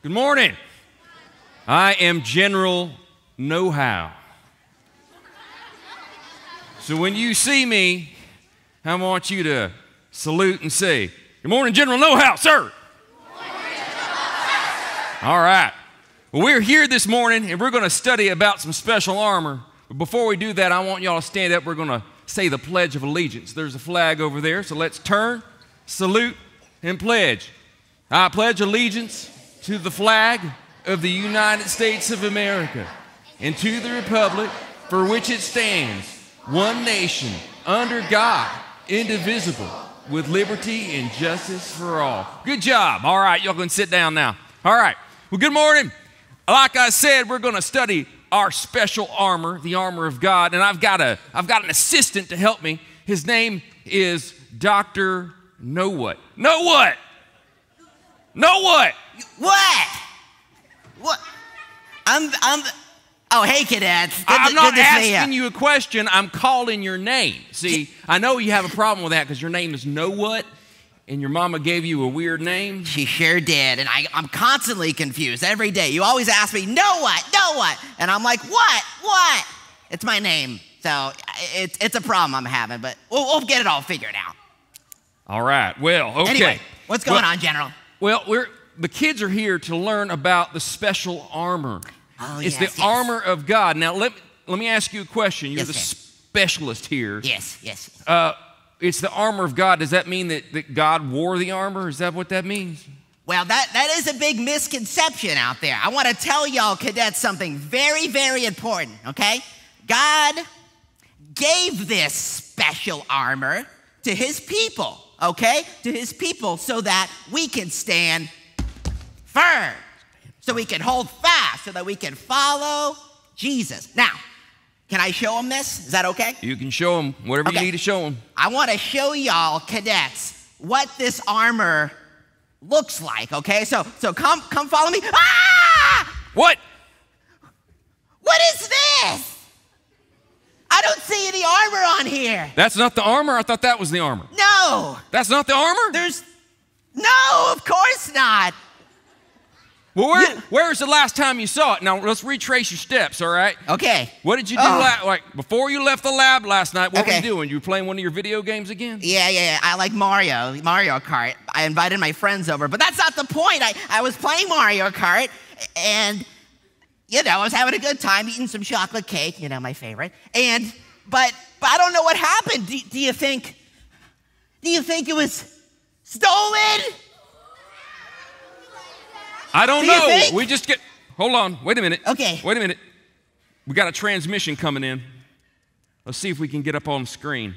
Good morning. I am General Know-How. So when you see me, I want you to salute and say, "Good morning, General Know-How, sir." All right. Well, we're here this morning, and we're going to study about some special armor. But before we do that, I want y'all to stand up. We're going to say the Pledge of Allegiance. There's a flag over there, so let's turn, salute, and pledge. I pledge allegiance to the flag of the United States of America and to the republic for which it stands, one nation, under God, indivisible, with liberty and justice for all. Good job. All right, y'all can sit down now. All right. Well, good morning. Like I said, we're going to study our special armor, the armor of God, and I've got an assistant to help me. His name is Dr. Know What. Know what? Know what? What? What? Oh, hey, cadets. I'm not asking you a question. I'm calling your name. See, I know you have a problem with that because your name is Know What, and your mama gave you a weird name. She sure did, and I'm constantly confused every day. You always ask me, know what? And I'm like, what? It's my name. So it's a problem I'm having, but we'll get it all figured out. All right. Well, okay. Anyway, what's going on, General? Well, the kids are here to learn about the special armor. Oh, it's yes, the armor of God. Now, let me ask you a question. You're the specialist here. Yes. It's the armor of God. Does that mean that God wore the armor? Is that what that means? Well, that is a big misconception out there. I want to tell y'all cadets something very, very important, okay? God gave this special armor to his people, okay? To his people so that we can stand firm, so we can hold fast, so that we can follow Jesus. Now, can I show them this? Is that okay? You can show them whatever you need to show them. I want to show y'all, cadets, what this armor looks like, okay? So come follow me. Ah! What? What is this? I don't see any armor on here. That's not the armor? I thought that was the armor. No. That's not the armor? No, of course not. Well, where's the last time you saw it? Now, let's retrace your steps, all right? Okay. What did you do before you left the lab last night? What were you doing? You were playing one of your video games again? Yeah. I like Mario Kart. I invited my friends over, but that's not the point. I was playing Mario Kart, and, I was having a good time eating some chocolate cake, my favorite. But I don't know what happened. Do you think it was stolen? I don't know. We just hold on. Wait a minute. Okay. Wait a minute. We got a transmission coming in. Let's see if we can get up on the screen.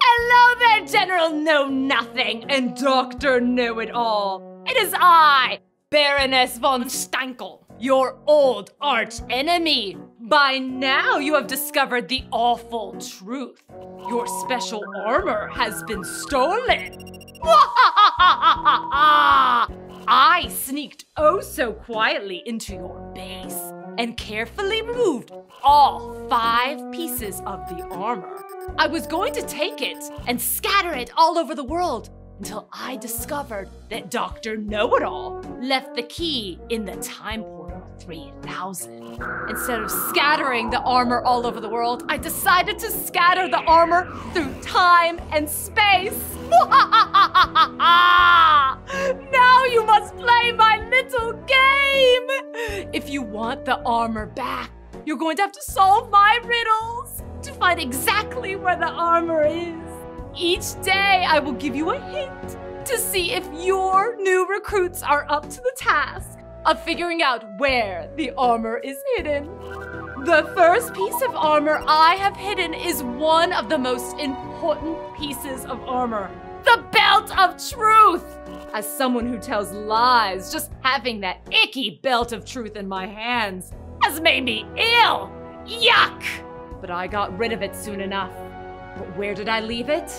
Hello there, General Know-Nothing and Dr. Know-It-All. It is I, Baroness von Stankel, your old arch enemy. By now, you have discovered the awful truth. Your special armor has been stolen. I sneaked oh so quietly into your base and carefully removed all 5 pieces of the armor. I was going to take it and scatter it all over the world until I discovered that Dr. Know-It-All left the key in the time portal 3000. Instead of scattering the armor all over the world, I decided to scatter the armor through time and space. Now you must play my little game. If you want the armor back, you're going to have to solve my riddles to find exactly where the armor is. Each day, I will give you a hint to see if your new recruits are up to the task of figuring out where the armor is hidden. The first piece of armor I have hidden is one of the most important pieces of armor, the Belt of Truth. As someone who tells lies, just having that icky Belt of Truth in my hands has made me ill. Yuck! But I got rid of it soon enough. But where did I leave it?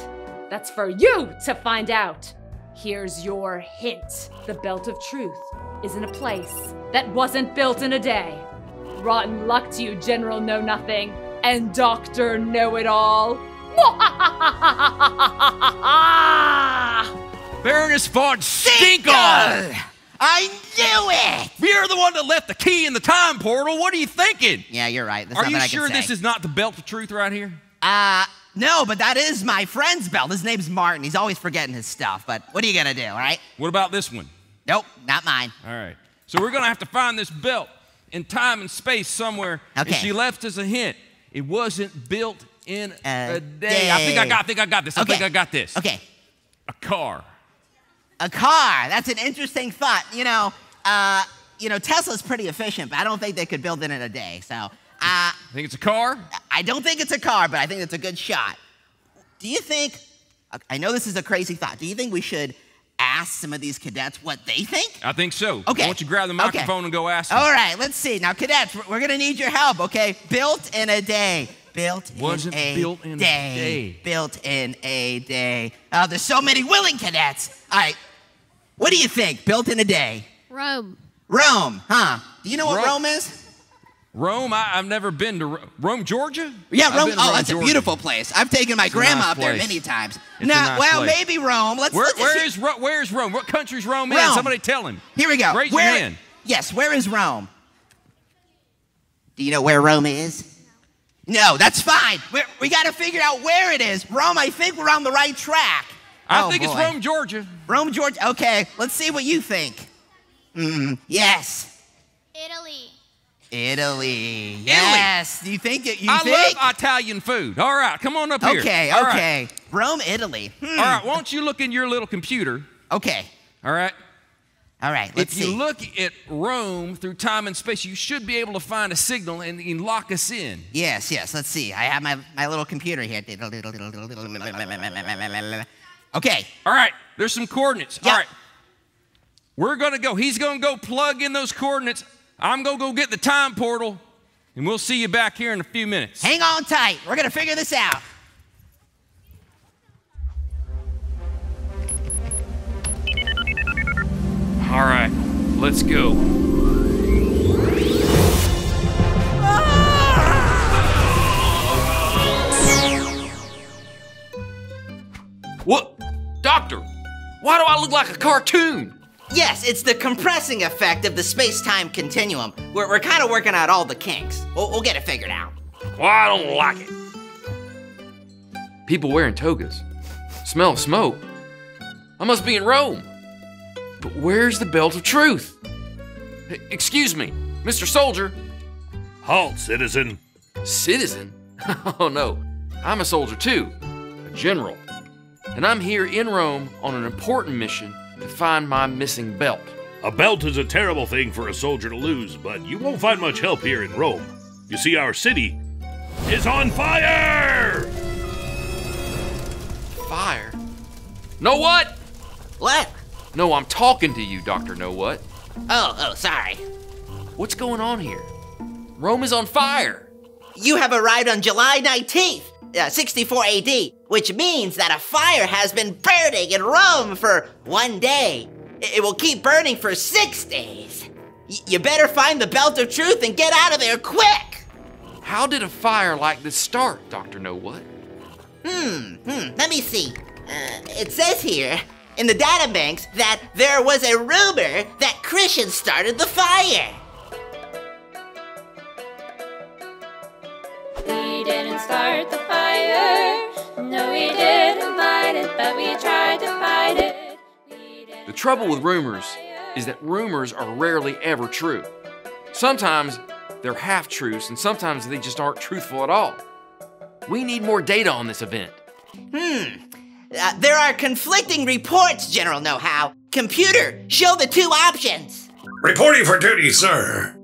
That's for you to find out. Here's your hint. The Belt of Truth is in a place that wasn't built in a day. Rotten luck to you, General Know-Nothing and Dr. Know-It-All. Baroness von Stinko! I knew it! You're the one that left the key in the time portal. What are you thinking? Yeah, you're right. There's Are you nothing I can sure say. this is not the belt of truth right here? No, but that is my friend's belt. His name's Martin. He's always forgetting his stuff, but what are you gonna do, all right? What about this one? Nope, not mine. All right. So we're going to have to find this belt in time and space somewhere. Okay. And she left us a hint. It wasn't built in a day. day. I think I got this. I Okay. think I got this. Okay, A car. a car. That's an interesting thought. Tesla's pretty efficient, but I don't think they could build it in a day. So, Think it's a car? I don't think it's a car, but I think it's a good shot. Do you think, I know this is a crazy thought, do you think we should ask some of these cadets what they think? I think so. Okay. Why don't you grab the microphone and go ask them? All right, let's see. Now, cadets, we're going to need your help, okay? Built in a day. Built in Wasn't a built in a day. Built in a day. Oh, there's so many willing cadets. All right, what do you think? Built in a day. Rome. Rome, huh? Do you know what Rome is? Rome? I've never been to Rome, Georgia? Yeah, I've Rome. been to Oh, that's Georgia. a beautiful place. I've taken my It's a grandma nice up there place. many times. It's a nice place. Maybe Rome. Let's just Where's Rome? What country's Rome in? Rome. Somebody tell him. Here we go. Raise your hand. Yes, where is Rome? Do you know where Rome is? No, that's fine. We got to figure out where it is. Rome, I think we're on the right track. I think it's Rome, Georgia. Rome, Georgia. Okay, let's see what you think. Yes. Italy. Yes. Do you think it? I love Italian food. All right, come on up here. Okay, All okay. right. Rome, Italy. All right, why don't you look in your little computer? Okay. All right. All right, let's If you see. look at Rome through time and space, you should be able to find a signal and lock us in. Yes, let's see. I have my little computer here. Okay. All right, there's some coordinates. Yeah. All right. We're going to go. He's going to go plug in those coordinates. I'm going to go get the time portal, and we'll see you back here in a few minutes. Hang on tight. We're going to figure this out. All right, let's go. What? Doctor, why do I look like a cartoon? Yes, it's the compressing effect of the space-time continuum. We're kind of working out all the kinks. We'll get it figured out. Well, I don't like it. People wearing togas. Smell of smoke. I must be in Rome. But where's the belt of truth? Excuse me, Mr. Soldier. Halt, citizen. Citizen? Oh no, I'm a soldier too, a general. And I'm here in Rome on an important mission to find my missing belt. A belt is a terrible thing for a soldier to lose, but you won't find much help here in Rome. You see, our city is on fire! Fire? Know what? What? No, I'm talking to you, Dr. Know What. Oh, sorry. What's going on here? Rome is on fire. You have arrived on July 19th, 64 AD, which means that a fire has been burning in Rome for 1 day. It will keep burning for 6 days. You better find the belt of truth and get out of there quick. How did a fire like this start, Dr. Know What? Let me see. It says here in the databanks that there was a rumor that Christians started the fire. We didn't start the fire. No, we didn't light it, but we tried to fight it. The trouble with rumors is that rumors are rarely ever true. Sometimes they're half-truths, and sometimes they just aren't truthful at all. We need more data on this event. There are conflicting reports, General Know-How. Computer, show the 2 options. Reporting for duty, sir.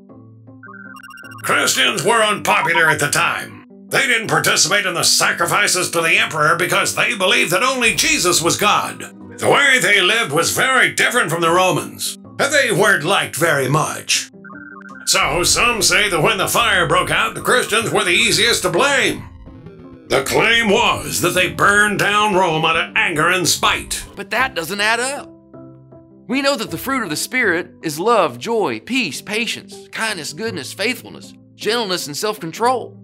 Christians were unpopular at the time. They didn't participate in the sacrifices to the emperor because they believed that only Jesus was God. The way they lived was very different from the Romans, and they weren't liked very much. So some say that when the fire broke out, the Christians were the easiest to blame. The claim was that they burned down Rome out of anger and spite. But that doesn't add up. We know that the fruit of the Spirit is love, joy, peace, patience, kindness, goodness, faithfulness, gentleness, and self-control.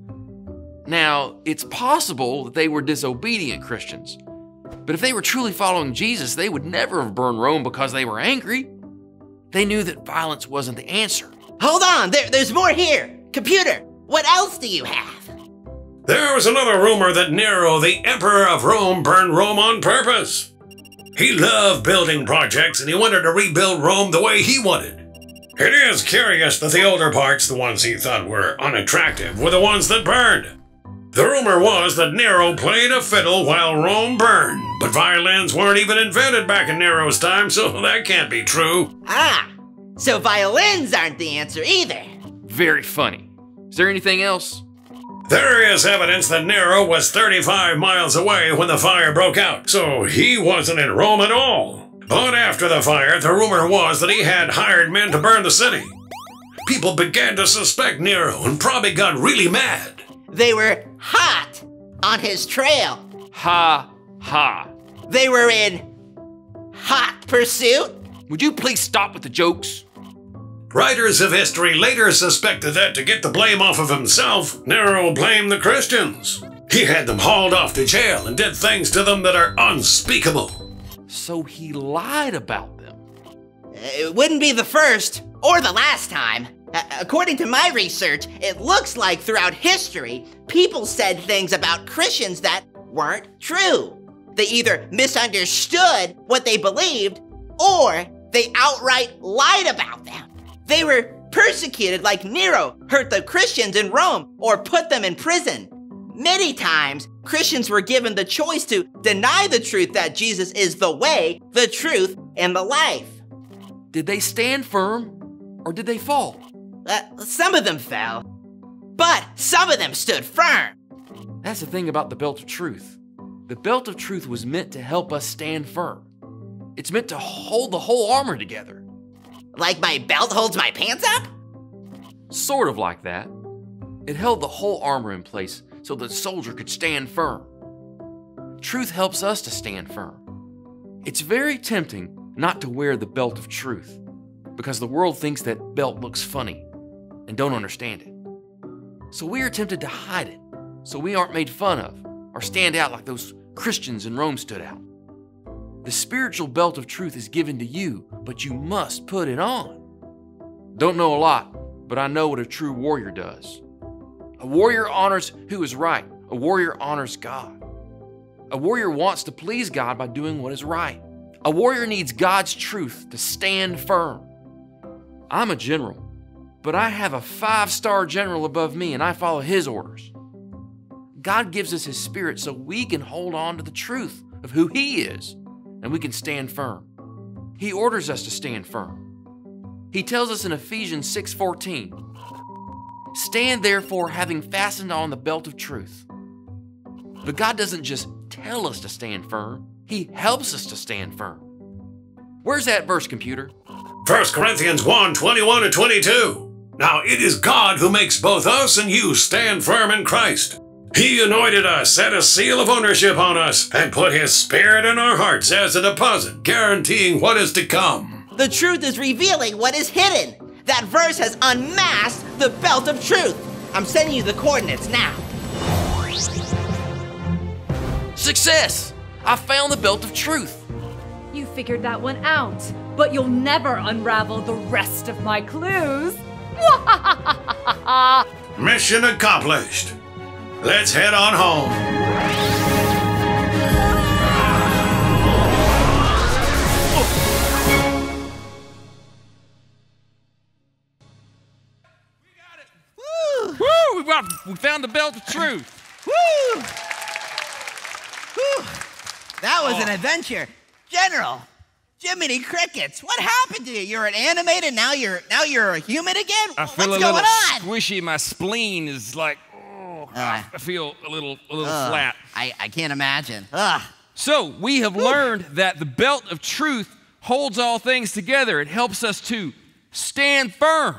Now, it's possible that they were disobedient Christians, but if they were truly following Jesus, they would never have burned Rome because they were angry. They knew that violence wasn't the answer. Hold on, there's more here. Computer, what else do you have? There was another rumor that Nero, the Emperor of Rome, burned Rome on purpose. He loved building projects and he wanted to rebuild Rome the way he wanted. It is curious that the older parts, the ones he thought were unattractive, were the ones that burned. The rumor was that Nero played a fiddle while Rome burned, but violins weren't even invented back in Nero's time, so that can't be true. Ah, so violins aren't the answer either. Very funny. Is there anything else? There is evidence that Nero was 35 miles away when the fire broke out, so he wasn't in Rome at all. But after the fire, the rumor was that he had hired men to burn the city. People began to suspect Nero and probably got really mad. They were hot on his trail. Ha, ha. They were in hot pursuit. Would you please stop with the jokes? Writers of history later suspected that to get the blame off of himself, Nero blamed the Christians. He had them hauled off to jail and did things to them that are unspeakable. So he lied about them. It wouldn't be the first or the last time. According to my research, it looks like throughout history, people said things about Christians that weren't true. They either misunderstood what they believed or they outright lied about them. They were persecuted like Nero hurt the Christians in Rome or put them in prison. Many times, Christians were given the choice to deny the truth that Jesus is the way, the truth, and the life. Did they stand firm or did they fall? Some of them fell, but some of them stood firm. That's the thing about the belt of truth. The belt of truth was meant to help us stand firm. It's meant to hold the whole armor together. Like my belt holds my pants up? Sort of like that. It held the whole armor in place so the soldier could stand firm. Truth helps us to stand firm. It's very tempting not to wear the belt of truth because the world thinks that belt looks funny and don't understand it. So we are tempted to hide it so we aren't made fun of or stand out like those Christians in Rome stood out. The spiritual belt of truth is given to you, but you must put it on. Don't know a lot, but I know what a true warrior does. A warrior honors who is right. A warrior honors God. A warrior wants to please God by doing what is right. A warrior needs God's truth to stand firm. I'm a general, but I have a 5-star general above me and I follow his orders. God gives us his spirit so we can hold on to the truth of who he is and we can stand firm. He orders us to stand firm. He tells us in Ephesians 6:14, "Stand therefore having fastened on the belt of truth." But God doesn't just tell us to stand firm, he helps us to stand firm. Where's that verse, computer? 1 Corinthians 1:21 and 22. Now it is God who makes both us and you stand firm in Christ. He anointed us, set a seal of ownership on us, and put his spirit in our hearts as a deposit, guaranteeing what is to come. The truth is revealing what is hidden. That verse has unmasked the belt of truth. I'm sending you the coordinates now. Success! I found the belt of truth. You figured that one out, but you'll never unravel the rest of my clues. Mission accomplished. Let's head on home. We found the belt of truth. Woo! Whew. That was an adventure. General, Jiminy Crickets, what happened to you? You're an animated, now you're a human again? I feel What's a little going on? squishy. My spleen is like, I feel a little flat. I can't imagine. Ugh. So we have learned that the belt of truth holds all things together. It helps us to stand firm.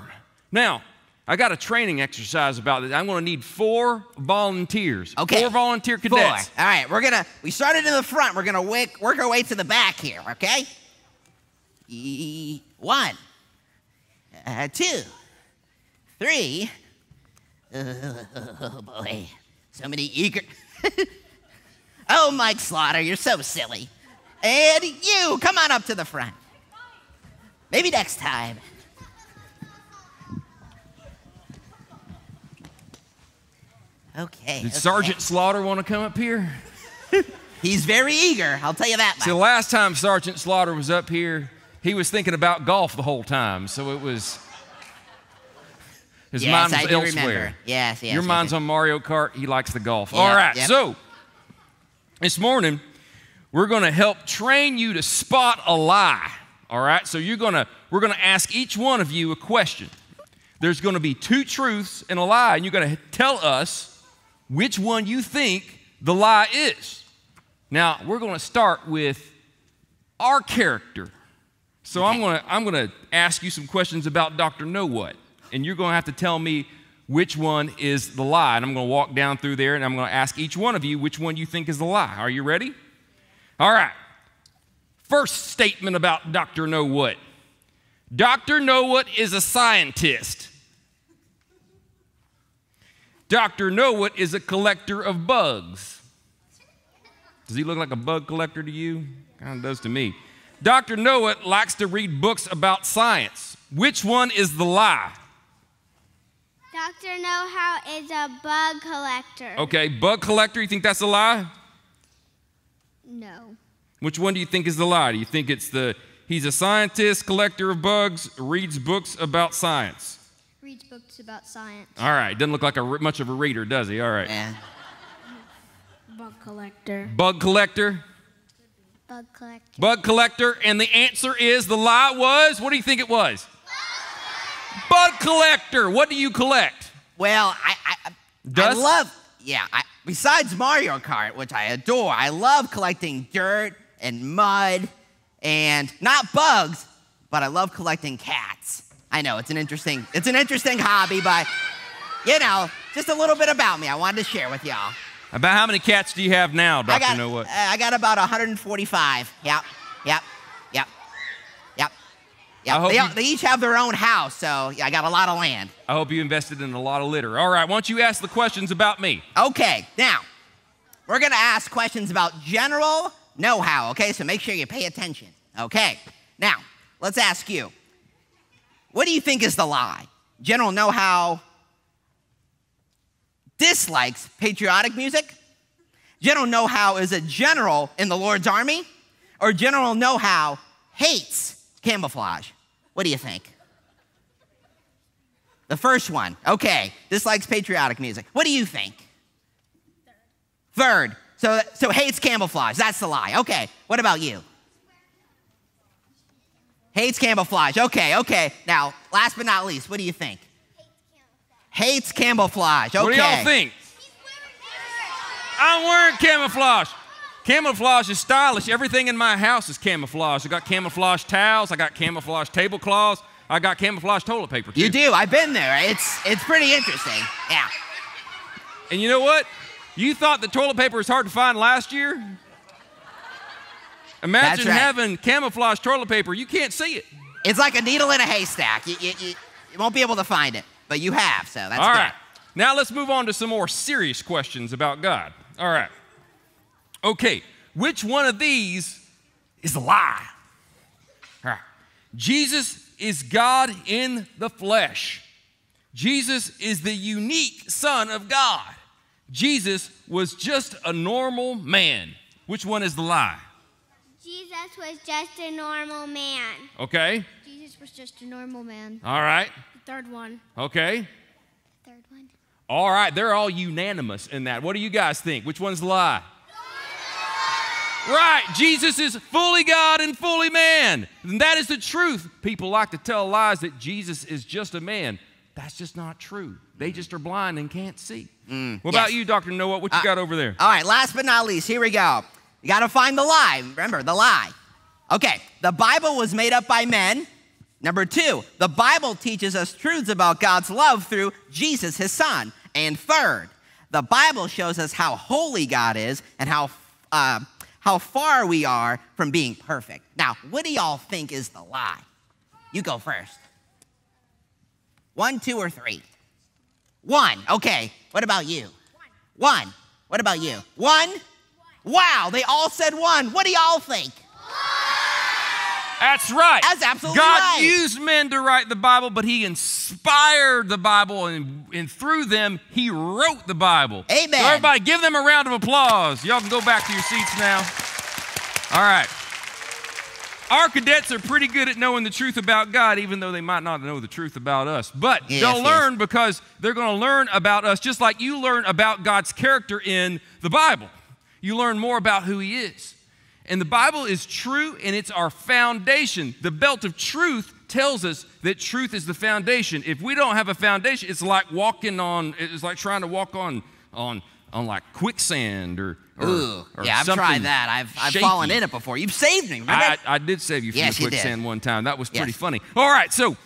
Now, I got a training exercise about this. I'm going to need 4 volunteers. Okay. 4 volunteer 4. cadets. All right, we started in the front. We're gonna work our way to the back here, okay? 1, 2, 3. Oh boy. So many eager. Oh, Mike Slaughter, you're so silly. And you, come on up to the front. Maybe next time. Okay. Did Sergeant Slaughter want to come up here? He's very eager, I'll tell you that much. See, the last time Sergeant Slaughter was up here, he was thinking about golf the whole time, so it was... His mind was elsewhere. Remember. Yes. Your mind's on Mario Kart. He likes the golf. Yep, All right, yep. So this morning, we're going to help train you to spot a lie. All right, so we're going to ask each one of you a question. There's going to be 2 truths and a lie, and you're going to tell us which one you think the lie is. Now, we're going to start with our character. So okay. I'm going to ask you some questions about Dr. Know What, and you're going to have to tell me which one is the lie. And I'm going to walk down through there, and I'm going to ask each one of you which one you think is the lie. Are you ready? All right. First statement about Dr. Know What. Dr. Know What is a scientist. Dr. Know What is a collector of bugs. Does he look like a bug collector to you? Kind of does to me. Dr. Know What likes to read books about science. Which one is the lie? Dr. Know-How is a bug collector. Okay, bug collector, you think that's a lie? No. Which one do you think is the lie? Do you think it's he's a scientist, collector of bugs, reads books about science? Reads books about science. All right, doesn't look like much of a reader, does he? All right. Yeah. Bug collector. Bug collector? Bug collector. Bug collector, and the answer is the lie was, what do you think it was? Bug collector. What do you collect? Well, Dust? I love, besides Mario Kart, which I adore, I love collecting dirt and mud and not bugs, but I love collecting cats. I know, it's an interesting hobby, but, just a little bit about me I wanted to share with y'all. About how many cats do you have now, Dr. Know What? I got about 145. Yep. They each have their own house, so I got a lot of land. I hope you invested in a lot of litter. All right, why don't you ask the questions about me? Okay, now, we're going to ask questions about general know-how, okay? So make sure you pay attention, okay? Now, let's ask you, what do you think is the lie? General know-how dislikes patriotic music? General know-how is a general in the Lord's army? Or general know-how hates camouflage? What do you think? The first one, okay, dislikes patriotic music. What do you think? Third. So hates camouflage, that's the lie. Okay, what about you? Hates camouflage, okay. Now, last but not least, what do you think? Hates camouflage, okay. What do y'all think? I'm wearing camouflage. Camouflage is stylish. Everything in my house is camouflage. I got camouflage towels. I got camouflage tablecloths. I got camouflage toilet paper, too. You do. I've been there. It's pretty interesting. Yeah. And you know what? You thought the toilet paper was hard to find last year? Imagine having camouflage toilet paper. You can't see it. It's like a needle in a haystack. You won't be able to find it, but you have, so that's good. All right. Now let's move on to some more serious questions about God. All right. Okay, which one of these is a lie? All right. Jesus is God in the flesh. Jesus is the unique Son of God. Jesus was just a normal man. Which one is the lie? Jesus was just a normal man. Okay. Jesus was just a normal man. All right. The third one. Okay. Third one. All right, they're all unanimous in that. What do you guys think? Which one's the lie? Right, Jesus is fully God and fully man. And that is the truth. People like to tell lies that Jesus is just a man. That's just not true. They just are blind and can't see. What about you, Dr. Know What? What you got over there? All right, last but not least, here we go. You got to find the lie. Remember, the lie. Okay, the Bible was made up by men. Number 2, the Bible teaches us truths about God's love through Jesus, his son. And third, the Bible shows us how holy God is and how far we are from being perfect. Now, what do y'all think is the lie? You go first. 1, 2, or 3? 1. Okay. What about you? 1. What about you? 1? Wow, they all said 1. What do y'all think? That's right. That's absolutely God right. used men to write the Bible, but he inspired the Bible, and through them, he wrote the Bible. Amen. So everybody, give them a round of applause. Y'all can go back to your seats now. All right. Our cadets are pretty good at knowing the truth about God, even though they might not know the truth about us. But they'll learn because they're going to learn about us just like you learn about God's character in the Bible. You learn more about who he is. And the Bible is true, and it's our foundation. The belt of truth tells us that truth is the foundation. If we don't have a foundation, it's like trying to walk on like quicksand or yeah, I've tried that. I've fallen in it before. You've saved me, remember? I did save you from the quicksand one time. That was pretty funny. All right, so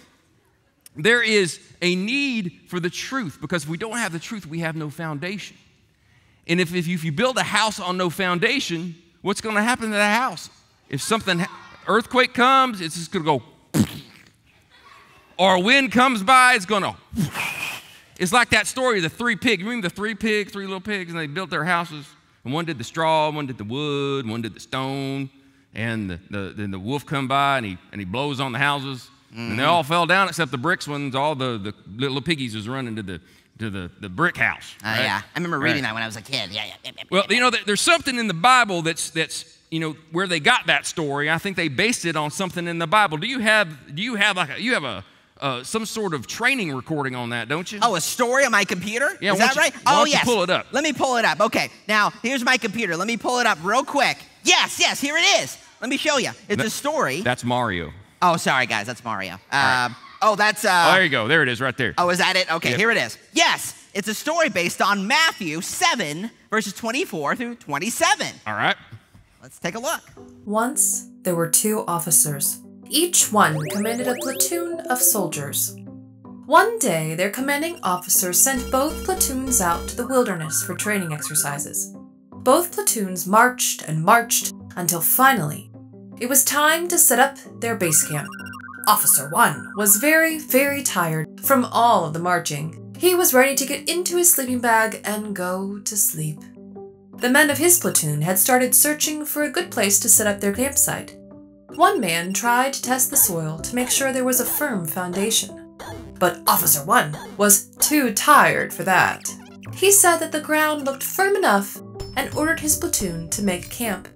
there is a need for the truth, because if we don't have the truth, we have no foundation. And if you build a house on no foundation, what's going to happen to that house? If earthquake comes, it's just going to go, or a wind comes by, it's going to. It's like that story of the 3 pigs. Remember the 3 little pigs, and they built their houses? And one did the straw, one did the wood, one did the stone, and then the wolf come by and he blows on the houses, and they all fell down except the bricks ones. All the little piggies was running to the brick house. Right? Yeah, I remember reading that when I was a kid. Well, there's something in the Bible that's where they got that story. I think they based it on something in the Bible. Do you have some sort of training recording on that, don't you? Oh, a story on my computer? Yeah, is that right? Why don't you pull it up? Let me pull it up. Okay, now here's my computer. Let me pull it up real quick. Yes, here it is. Let me show you. It's a story. That's Mario. Oh, sorry guys, that's Mario. Right. Oh, that's. Oh, there you go. There it is, right there. Oh, is that it? Okay, Yep. Here it is. Yes, it's a story based on Matthew 7 verses 24 through 27. All right. Let's take a look. Once there were 2 officers. Each one commanded a platoon of soldiers. One day, their commanding officer sent both platoons out to the wilderness for training exercises. Both platoons marched and marched until finally, it was time to set up their base camp. Officer 1 was very, very tired from all of the marching. He was ready to get into his sleeping bag and go to sleep. The men of his platoon had started searching for a good place to set up their campsite. One man tried to test the soil to make sure there was a firm foundation. But Officer 1 was too tired for that. He said that the ground looked firm enough and ordered his platoon to make camp.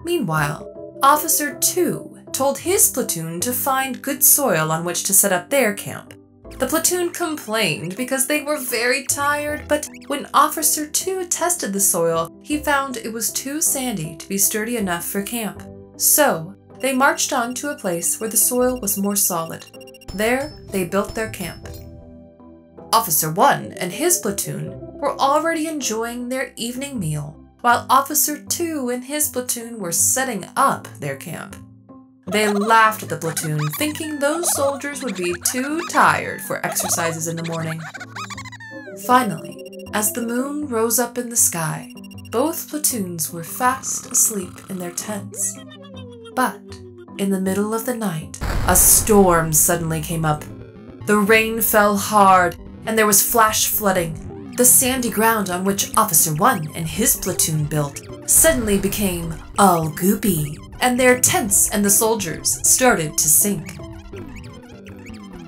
Meanwhile, Officer 2 told his platoon to find good soil on which to set up their camp. The platoon complained because they were very tired, but when Officer 2 tested the soil, he found it was too sandy to be sturdy enough for camp. So, they marched on to a place where the soil was more solid. There, they built their camp. Officer 1 and his platoon were already enjoying their evening meal, while Officer 2 and his platoon were setting up their camp. They laughed at the platoon, thinking those soldiers would be too tired for exercises in the morning. Finally, as the moon rose up in the sky, both platoons were fast asleep in their tents. But in the middle of the night, a storm suddenly came up. The rain fell hard, and there was flash flooding. The sandy ground on which Officer 1 and his platoon built suddenly became all goopy, and their tents and the soldiers started to sink.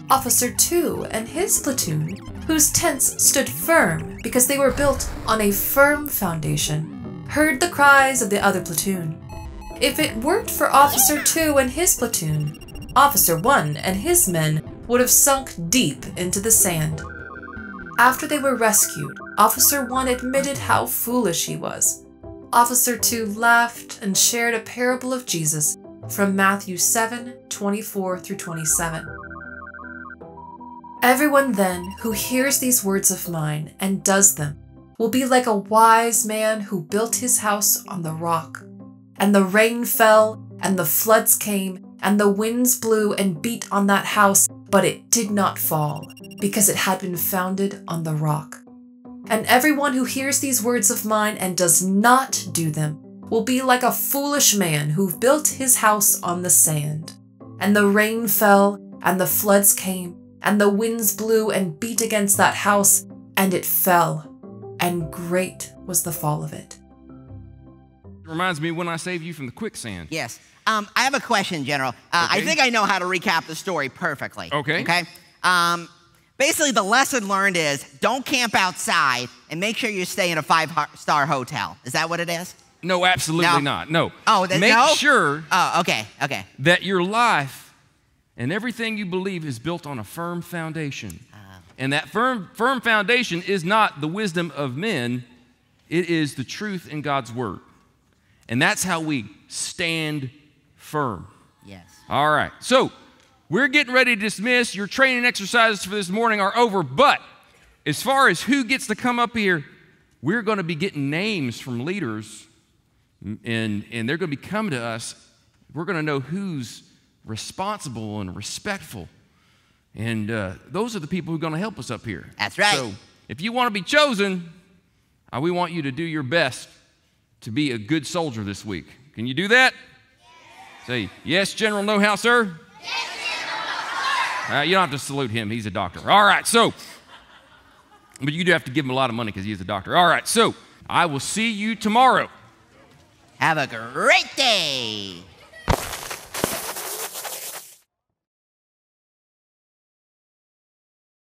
Officer 2 and his platoon, whose tents stood firm because they were built on a firm foundation, heard the cries of the other platoon. If it weren't for Officer 2 and his platoon, Officer 1 and his men would have sunk deep into the sand. After they were rescued, Officer 1 admitted how foolish he was. Officer 2 laughed and shared a parable of Jesus from Matthew 7:24 through 27. Everyone then who hears these words of mine and does them will be like a wise man who built his house on the rock. And the rain fell, and the floods came, and the winds blew and beat on that house, but it did not fall, because it had been founded on the rock. And everyone who hears these words of mine and does not do them will be like a foolish man who built his house on the sand. And the rain fell, and the floods came, and the winds blew and beat against that house, and it fell. and great was the fall of it. It reminds me when I saved you from the quicksand. Yes. I have a question, General. I think I know how to recap the story perfectly. Okay. Okay? Basically, the lesson learned is don't camp outside and make sure you stay in a 5-star hotel. Is that what it is? No, absolutely not. No. Oh, Make no? sure Oh, okay. that your life and everything you believe is built on a firm foundation. And that firm foundation is not the wisdom of men. It is the truth in God's word. And that's how we stand firm. Yes. All right. So we're getting ready to dismiss. Your training exercises for this morning are over. But as far as who gets to come up here, we're going to be getting names from leaders. And they're going to be coming to us. We're going to know who's responsible and respectful. And those are the people who are going to help us up here. That's right. So if you want to be chosen, we want you to do your best to be a good soldier this week. Can you do that? Yes. Say, yes, General No How, sir? Yes, General, sir. You don't have to salute him. He's a doctor. All right, so, but you do have to give him a lot of money because he's a doctor. All right, so I will see you tomorrow. Have a great day.